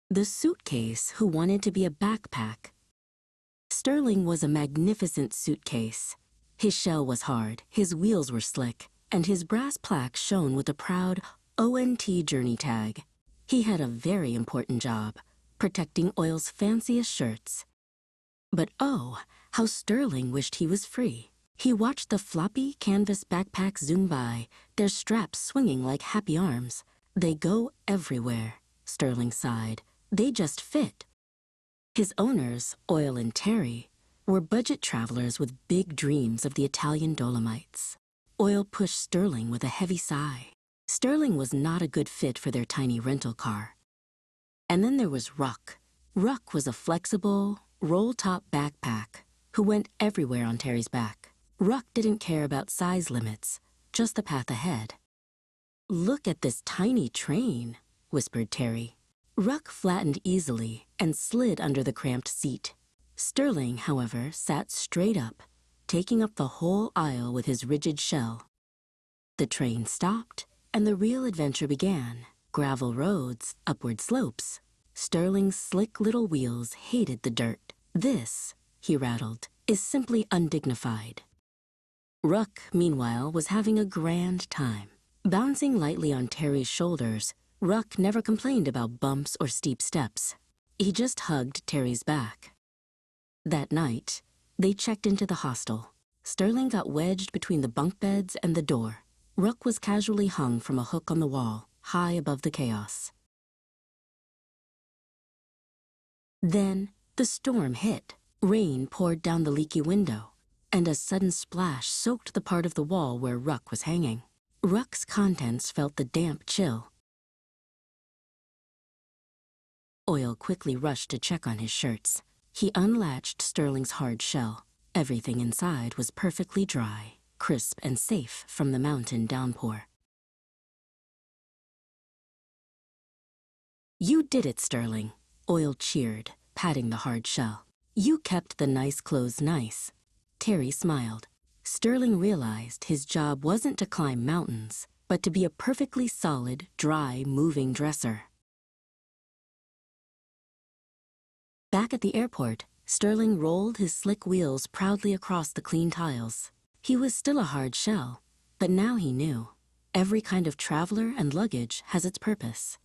The Suitcase Who Wanted to Be a Backpack. Sterling was a magnificent suitcase. His shell was hard, his wheels were slick, and his brass plaque shone with a proud ONT journey tag. He had a very important job, protecting Oil's fanciest shirts. But oh, how Sterling wished he was free. He watched the floppy canvas backpacks zoom by, their straps swinging like happy arms. They go everywhere, Sterling sighed. They just fit. His owners, Oil and Terry, were budget travelers with big dreams of the Italian Dolomites. Oil pushed Sterling with a heavy sigh. Sterling was not a good fit for their tiny rental car. And then there was Ruck. Ruck was a flexible, roll-top backpack who went everywhere on Terry's back. Ruck didn't care about size limits, just the path ahead. "Look at this tiny train," whispered Terry. Ruck flattened easily and slid under the cramped seat. Sterling, however, sat straight up, taking up the whole aisle with his rigid shell. The train stopped, and the real adventure began. Gravel roads, upward slopes. Sterling's slick little wheels hated the dirt. "This," he rattled, "is simply undignified." Ruck, meanwhile, was having a grand time. Bouncing lightly on Terry's shoulders, Ruck never complained about bumps or steep steps. He just hugged Terry's back. That night, they checked into the hostel. Sterling got wedged between the bunk beds and the door. Ruck was casually hung from a hook on the wall, high above the chaos. Then the storm hit. Rain poured down the leaky window, and a sudden splash soaked the part of the wall where Ruck was hanging. Ruck's contents felt the damp chill. Oil quickly rushed to check on his shirts. He unlatched Sterling's hard shell. Everything inside was perfectly dry, crisp and safe from the mountain downpour. "You did it, Sterling," Oil cheered, patting the hard shell. "You kept the nice clothes nice." Terry smiled. Sterling realized his job wasn't to climb mountains, but to be a perfectly solid, dry, moving dresser. Back at the airport, Sterling rolled his slick wheels proudly across the clean tiles. He was still a hard shell, but now he knew. Every kind of traveler and luggage has its purpose.